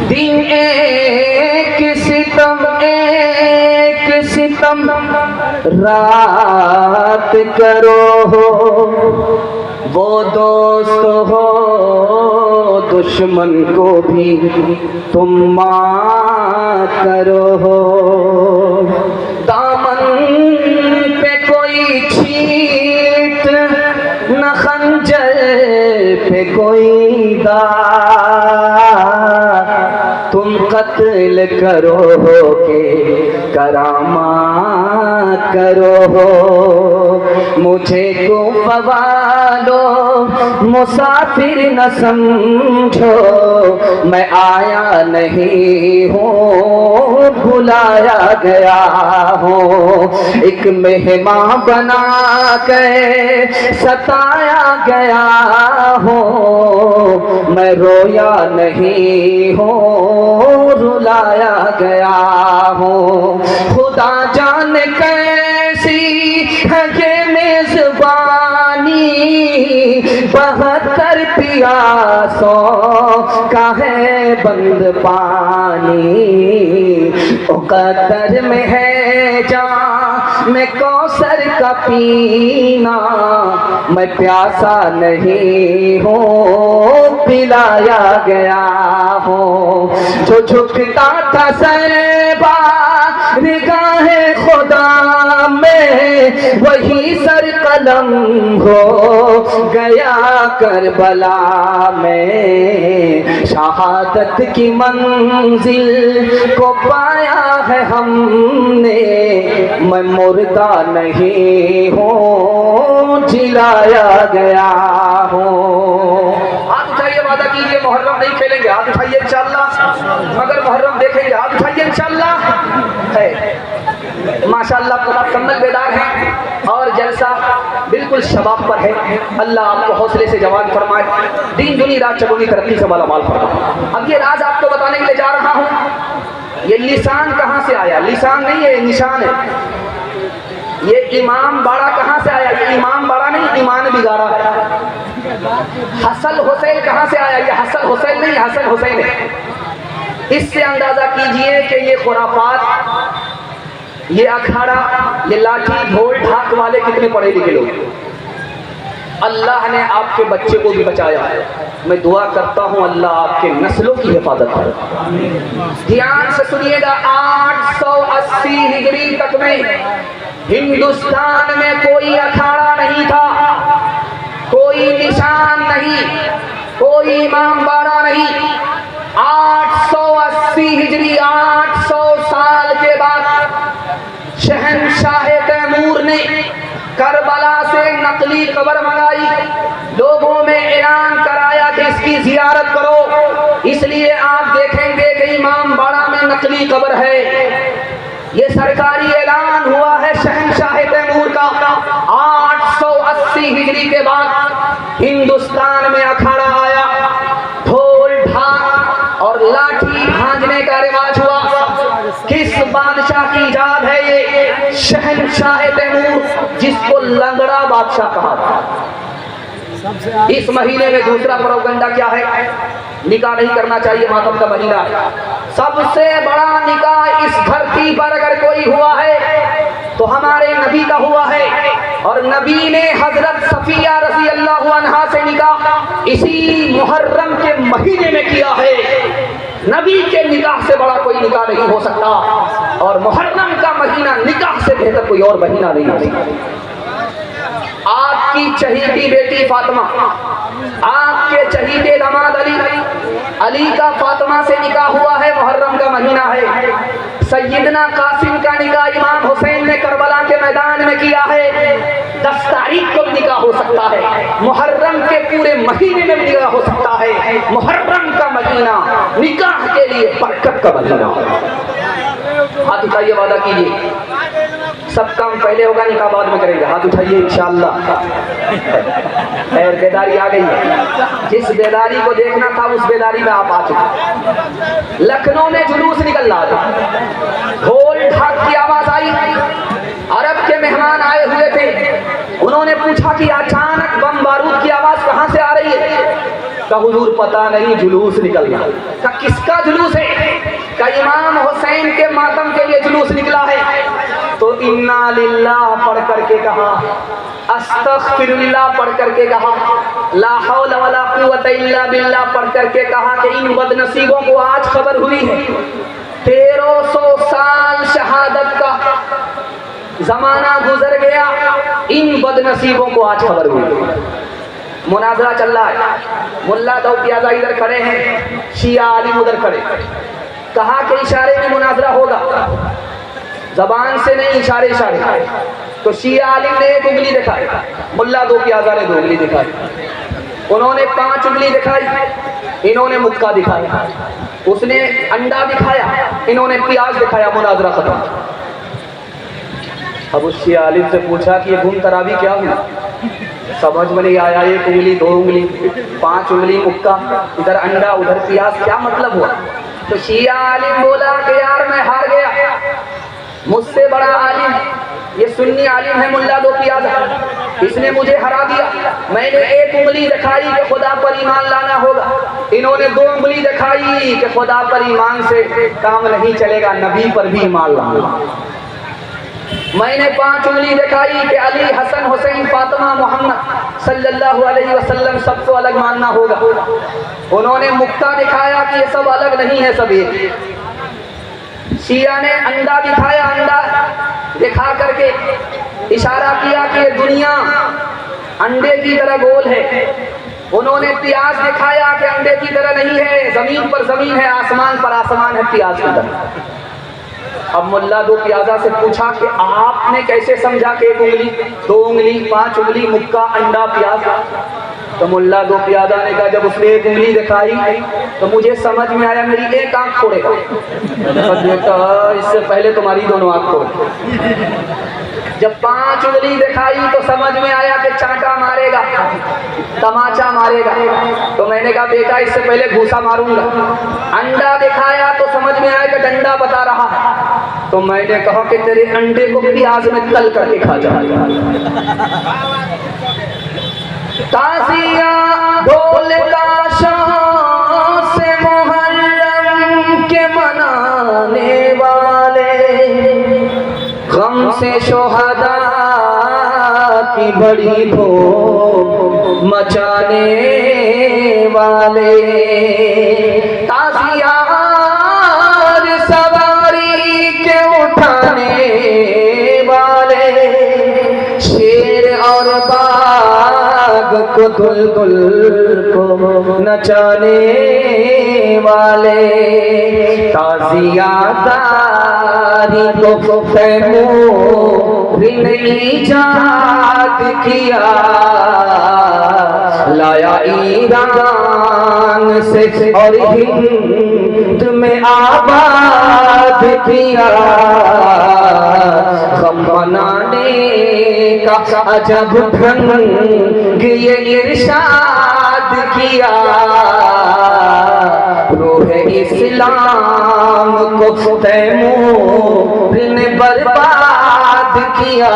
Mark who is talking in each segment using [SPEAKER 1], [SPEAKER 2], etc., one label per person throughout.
[SPEAKER 1] दिन एक सितम रात करो हो, वो दोस्त हो दुश्मन को भी तुम माफ करो हो। दामन पे कोई छींट न खंजर पे कोई दाग, तुम कत्ल करो हो के करामात करो हो। मुझे को पवालो मुसाफिर न समझो, मैं आया नहीं हूँ बुलाया गया हूँ। एक मेहमान बना के सताया गया हूँ, मैं रोया नहीं हूँ रुलाया गया हूँ। खुदा जाने कैसी है ये मेजबानी, 72 पियासों का है बंद पानी। ओ कतर में है जान मैं कौसर का पीना, मैं प्यासा नहीं हूँ पिलाया गया हूँ। जो झुकता था सरबा निगाहे खुदा में, वही सर कलम हो गया करबला में। शहादत की मंजिल को पाया है हमने, मैं मुर्दा नहीं हूँ जिलाया गया हूँ। हाथ उठाइए, वादा कीजिए मुहर्रम नहीं खेलेंगे, हाथ उठाइए इंशाअल्लाह। मगर मुहर्रम देखेंगे, हाथ उठाइए इंशाअल्लाह। है माशाअल्लाह मुकम्मल बेदार हैं और जलसा बिल्कुल शबाब पर है। अल्लाह आपको हौसले से जवान फरमाए, दिन दुनी रात चगुनी तरक्की से माला माल फरमाए। अब ये राज आपको बताने के लिए जा रहा हूँ। ये लिसान कहाँ से आया? लिसान नहीं है, निशान है। ये इमाम बाड़ा कहाँ से आया? ये इमाम बाड़ा नहीं, ईमान बिगाड़ा है। हसन हुसैन कहाँ से आया? ये हसन हुसैन नहीं, हसन हुसैन है। इससे अंदाजा कीजिए कि ये खुराफात, ये अखाड़ा, ये लाठी ढोल ढाक वाले कितने पढ़े लिखे लोग। अल्लाह ने आपके बच्चे को भी बचाया है। मैं दुआ करता हूँ अल्लाह आपके नस्लों की हिफाजत करे। ध्यान से सुनिएगा, 880 हिजरी तक में हिंदुस्तान में कोई अखाड़ा नहीं था, कोई निशान नहीं, कोई इमाम बाड़ा नहीं। 880 हिजरी 800 साल के बाद शहंशाह तैमूर ने करबला से नकली कब्र मंगाई, लोगों में ऐलान कराया कि इसकी जियारत करो। इसलिए आप देखेंगे कि इमाम बाड़ा में नकली कब्र है। ये सरकारी ऐलान हुआ है शहंशाह तैमूर का। 880 हिजरी के बाद हिंदुस्तान में अखाड़ा आया, ढोल ढाक और लाठी भांजने का रिवाज हुआ। किस बादशाह की इजाद है ये? शहंशाह तैमूर, जिसको लंगड़ा बादशाह कहा था। इस महीने में दूसरा प्रोपगंडा क्या है? निकाह नहीं करना चाहिए, मातम का महीना है। सबसे बड़ा निकाह इस धरती पर अगर कोई हुआ है तो हमारे नबी का हुआ है। और नबी ने हजरत सफिया रज़ी अल्लाह अन्हा से निकाह इसी मुहर्रम के महीने में किया है। नबी के निकाह से बड़ा कोई निकाह नहीं हो सकता, और मुहर्रम का महीना निकाह से बेहतर कोई और महीना नहीं हो सकता। आपकी चहीती बेटी फातिमा, आपके चहीते दामाद अली का फातिमा से निकाह हुआ है, मुहर्रम का महीना है। सैयदना कासिम का निकाह इमाम हुसैन ने करबला के मैदान में किया है। 10 तारीख को निकाह हो सकता है, मुहर्रम के पूरे महीने में निकाह हो सकता है। मुहर्रम का महीना निकाह के लिए बरकत का महीना। हाथ उठाइए, वादा कीजिए, सब काम पहले होगा, निकाह बाद में करेंगे। हाथ उठाइए इंशाअल्लाह। बेदारी आ गई है। जिस बेदारी को देखना था उस बेदारी में आप आ चुके। लखनऊ में जुलूस निकल रहा था, ढोल ढाक की आवाज आई। अरब के मेहमान आए हुए थे, उन्होंने पूछा कि अचानक बम बारूद की आवाज कहां से आ रही है? का हुजूर पता नहीं जुलूस निकलना। का किसका जुलूस है? का इमाम हुसैन के मातम के लिए जुलूस निकला है। तो इन्ना लिल्लाह पढ़ करके कहा, अस्तगफिरुल्लाह पढ़ करके कहा, ला हौला वला कुव्वता इल्ला बिल्लाह पढ़ करके कहा कि इन बदनसीबों को आज खबर हुई है। 1300 साल शहादत का जमाना गुजर गया, इन बदनसीबों को आज खबर हुई। मुनाजरा चल रहा है, मुल्ला दो प्याजा इधर खड़े हैं, शिया आलिम उधर खड़े। कहा कि इशारे में मुनाजरा होगा, जबान से नहीं, इशारे इशारे। तो शिया आलिम ने एक उंगली दिखाई, मुल्ला दो प्याजा ने 2 उंगली दिखाई, उन्होंने 5 उंगली दिखाई, इन्होंने मुक्का दिखाया, उसने अंडा दिखाया, इन्होंने प्याज दिखाया। मुनाजरा खत्म। अब उस शिया आलिम से पूछा कि ये गुम तरावी क्या हुई? समझ में नहीं आया। 1 उंगली 2 उंगली 5 उंगली मुक्का, इधर अंडा उधर प्याज, क्या मतलब हुआ? तो शिया आलिम बोला कि यार मैं हार गया, मुझसे बड़ा आलिम ये सुन्नी आलिम है मुल्ला दो प्याजा, इसने मुझे हरा दिया। मैंने 1 उंगली दिखाई कि खुदा पर ईमान लाना होगा, इन्होंने 2 उंगली दिखाई कि खुदा पर ईमान से काम नहीं चलेगा, नबी पर भी ईमान लाना। मैंने 5 उंगली दिखाई कि अली, हसन, हुसैन, फातिमा, मोहम्मद सल्लल्लाहु अलैहि वसल्लम सबको अलग मानना होगा। उन्होंने मुक्का दिखाया कि ये सब अलग नहीं है, सब एक। शिया ने अंडा दिखाया, अंडा दिखा करके इशारा किया कि ये दुनिया अंडे की तरह गोल है। उन्होंने प्याज दिखाया कि अंडे की तरह नहीं है, जमीन पर जमीन है, आसमान पर आसमान है, प्याज की तरह। अब मुल्ला दो प्याजा से पूछा कि आपने कैसे समझा कि 1 उंगली 2 उंगली 5 उंगली मुक्का अंडा प्याज? तो मुल्ला दो प्याजा ने कहा जब उसने 1 उंगली दिखाई तो मुझे समझ में आया मेरी 1 आंख फोड़ेगा। इससे पहले तुम्हारी दोनों आंख फोड़। जब 5 उंगली दिखाई तो समझ में आया कि चांटा मारेगा, तमाचा मारेगा। तो मैंने कहा बेटा इससे पहले घूसा मारूंगा। अंडा दिखाया तो समझ में आया कि डंडा बता रहा है। तो मैंने कहा कि तेरे अंडे को प्याज में तल करके खा जाएगा। ताज़िया ढोल ताशों से मुहर्रम के मनाने वाले, गम से शोहदा की बड़ी धूम मचाने वाले, ताज़िया सवारी के उठाने वाले, शेर और को दुल्दुल को नचाने वाले, ताज़ियादारी को तैमूर ने ईजाद किया, लाया ईरान से और हिंद में आबाद किया। गम मनाने का अजब ढंग ये इरशाद किया, रूह इस्लाम को तैमूर ने बर्बाद किया।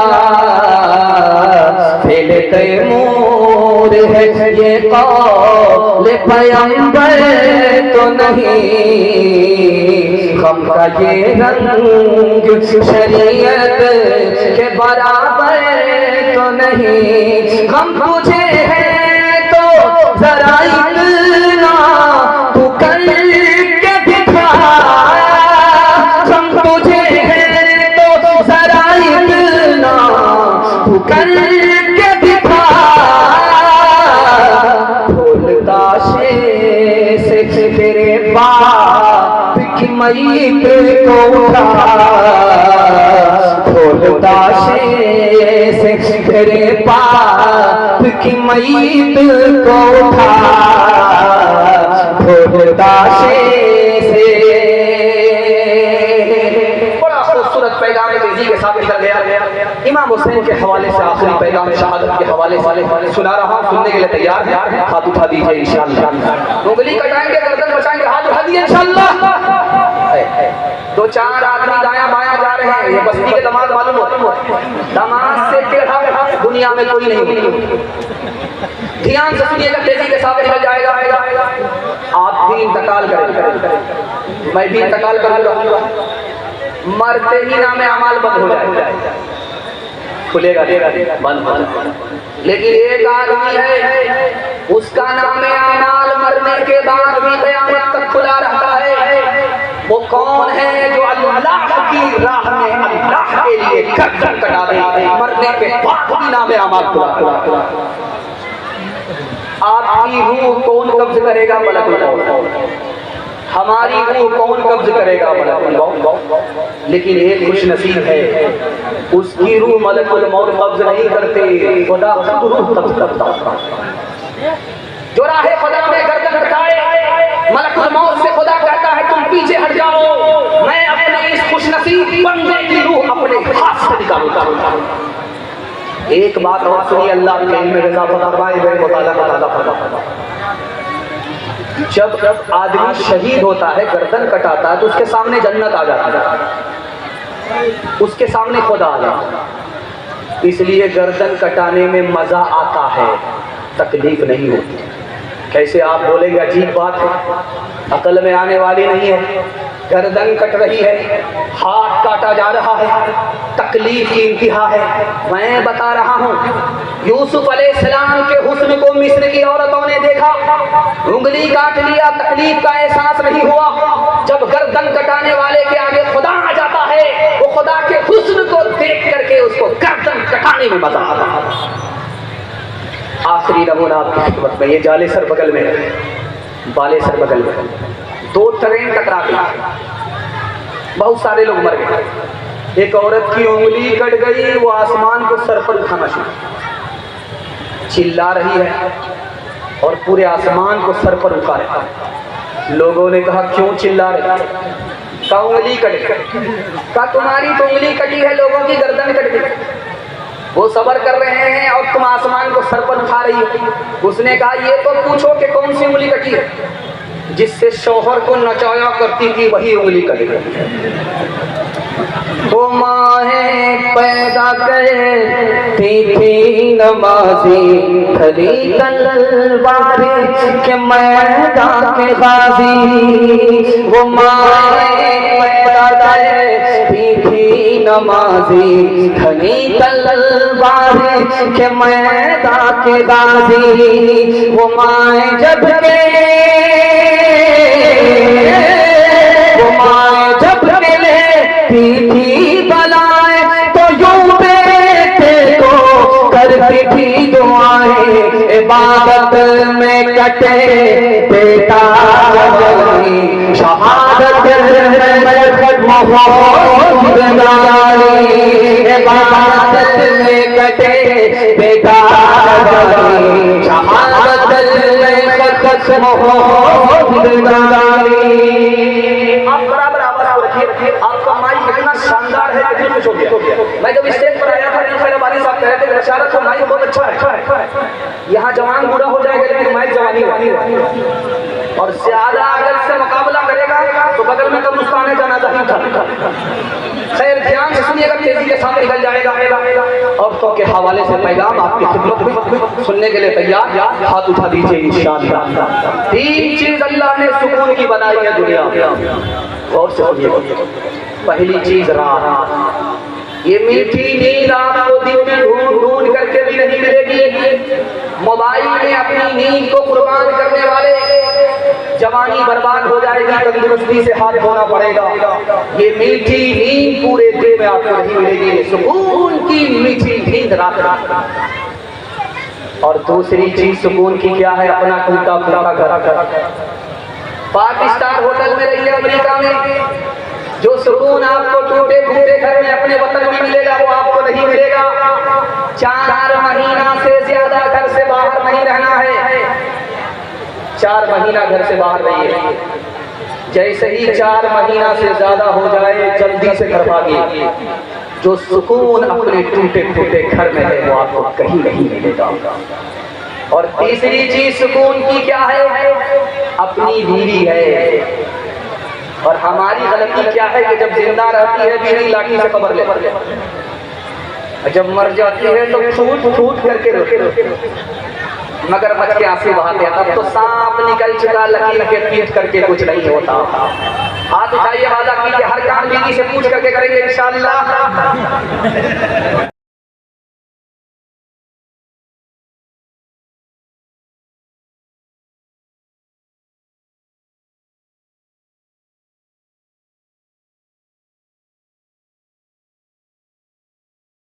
[SPEAKER 1] फेल तैमूर है ये कौल पैगंबर तो नहीं, गम का ये रंग शरीयत के बराबर तो नहीं। गम तुझे है तो जरा इतना तू कर के दिखा, गम तुझे है तो जरा इतना तू कर के दिखा। ढोलता से तेरे बाप की मईत को उठा, ढोलता से तेरे बाप की मईत को उठा, ढोलता से। बड़ा खूबसूरत पैगाम तेजी के साथ निकल गया। इमाम हुसैन के हवाले से आखिरी पैगाम शहादत के हवाले से सुना रहा हूँ, सुनने के लिए तैयार है? हाथ उठा दीजिए इंशाअल्लाह। उंगली कटाएंगे, गर्दन बचाएंगे, हाथ उठा दिए इंशाअल्लाह। दो चार आदमी दायां बायां जा रहे हैं, ये बस्ती के दामाद मालूम हो, दामाद से टेढ़ा दुनिया में कोई नहीं। ध्यान से सुनिएगा, तेजी के साथ निकल जाएगा। आप भी इंतकाल करेंगे, मैं भी इंतकाल करूंगा, मरते ही नाम अमाल बंद हो जाएगा, खुलेगा बंद। लेकिन एक आदमी है, उसका नाम अमाल मरने के बाद भी क़यामत तक खुला रहता है। वो कौन है? जो अल्लाह की राह में अल्लाह के लिए गर्दन कटा दे, मरने के बाद भी नाम अमाल खुला। आपकी रूह कौन कब्ज करेगा? मलकुल मौत। हमारी रूह कौन कब्ज करेगा? मलकुल मौत। लेकिन एक खुश नसीब है, उसकी रूह मलकुल मौत कब्ज नहीं करते, खुदा खुद रूह कब्ज करता। जो राहे खुदा में गर्दन कटाए, मलकुल मौत से खुदा कहता है तुम पीछे हट जाओ, मैं अपने इस खुश नसीब बंदे की रूह अपने हाथ से निकालूंगा। एक बात और सुनिए, अल्लाह के इल्म में रज़ा फरमाए वे मुताला फरमाए। जब आदमी शहीद होता है, गर्दन कटाता है, तो उसके सामने जन्नत आ जाती है, उसके सामने खुदा आ जाता है। इसलिए गर्दन कटाने में मजा आता है, तकलीफ नहीं होती। कैसे आप बोलेंगे? अजीब बात है, अकल में आने वाली नहीं है। गर्दन कट रही है, हाथ काटा जा रहा है, तकलीफ की इंतहा है। मैं बता रहा हूँ, यूसुफ अलैहिस्सलाम के हुस्न को मिस्र की औरतों ने देखा, उंगली काट लिया, तकलीफ का एहसास नहीं हुआ। जब गर्दन कटाने वाले के आगे खुदा आ जाता है, वो खुदा के हुस्न को देख करके उसको गर्दन कटाने में मजा आता है। आखिरी नमूना आपकी खिदमत में, ये जालेसर बगल में, बालेसर बगल में दो ट्रेन टकरा गई, बहुत सारे लोग मर गए। एक औरत की उंगली कट गई, वो आसमान को सर पर उठाना शुरू, चिल्ला रही है और पूरे आसमान को सर पर उठा रहा है। लोगों ने कहा क्यों चिल्ला रहे? का उंगली कट गई। का तुम्हारी तो उंगली कटी है, लोगों की गर्दन कट गई। वो सबर कर रहे हैं और तुम आसमान को सर पर उठा रही हो। उसने कहा ये तो पूछो कि कौन सी उंगली कटी है? जिससे शौहर को नचाया करती थी वही उंगली कट गई। वो माहे पैदा करती थी नमाजी, खली तलवार के मैदान के गाजी। वो माहे पैदा करती थी नमाजी, खली तलवार के मैदान के गाजी। वो माए जब के थी बलाए तो यूं बेटे को करती थी दुआएं, इबादत में कटे बेटा शहादत इबादत में कटे बेटा शहादत आपका माइक इतना शानदार है कि कुछ हो गया। मैं जब स्टेज पर आया था, मेरे वाली साहब कह रहे थे बशारत का माइक बहुत अच्छा है, यहाँ जवान बूढ़ा हो जाएगा लेकिन माइक जवानी और ज्यादा अगर से मुकाबला करेगा तो बगल में तो मुस्काने जाना था। खैर ध्यान से सुनिएगा, तेजी के साथ निकल जाएगा। औरतों के हवाले से पैगाम आपकी खिदमत में सुनने के लिए तैयार, हाथ उठा दीजिए इंशाअल्लाह। तीन चीज अल्लाह ने सुकून की बनाई है दुनिया में, गौर से सुनिए। पहली चीज रात, ये मीठी नींद आपको दिन में ढूंढ ढूंढ करके भी नहीं मिलेगी। मोबाइल में अपनी नींद को कुर्बान करने वाले जवानी बर्बाद हो जाएगी, तंदुरुस्ती से हाथ धोना पड़ेगा। ये मीठी नींद पूरे दिन में आपको नहीं मिलेगी, सुकून की मीठी नींद रात रात। और दूसरी चीज सुकून की क्या है? अपना टूटा फूटा घर। 5 स्टार होटल में रहिए अमेरिका में, जो सुकून आपको टूटे फूटे घर में अपने वतन में मिलेगा वो आपको नहीं मिलेगा। 4 महीना से ज्यादा घर से बाहर नहीं रहना है, 4 महीना घर से बाहर रहिए। जैसे ही 4 महीना से ज्यादा हो जाए जल्दी से घर भागिए। जो सुकून अपने टूटे फूटे घर में है वो आपको कहीं नहीं मिलेगा। और तीसरी चीज सुकून की क्या है? अपनी बीवी है और हमारी गलती क्या है कि जब जिंदा रहती है बीड़ी लाठी से कबर ले, जब मर जाती है तो फूट फूट करके रोते, मगर बच के आंसू बहाते हैं। तब तो सांप निकल चुका लकीर के पीट करके कुछ नहीं होता। हाथ उठाइए, वादा कीजिए हर काम बीवी से पूछ करके करेंगे इंशाअल्लाह।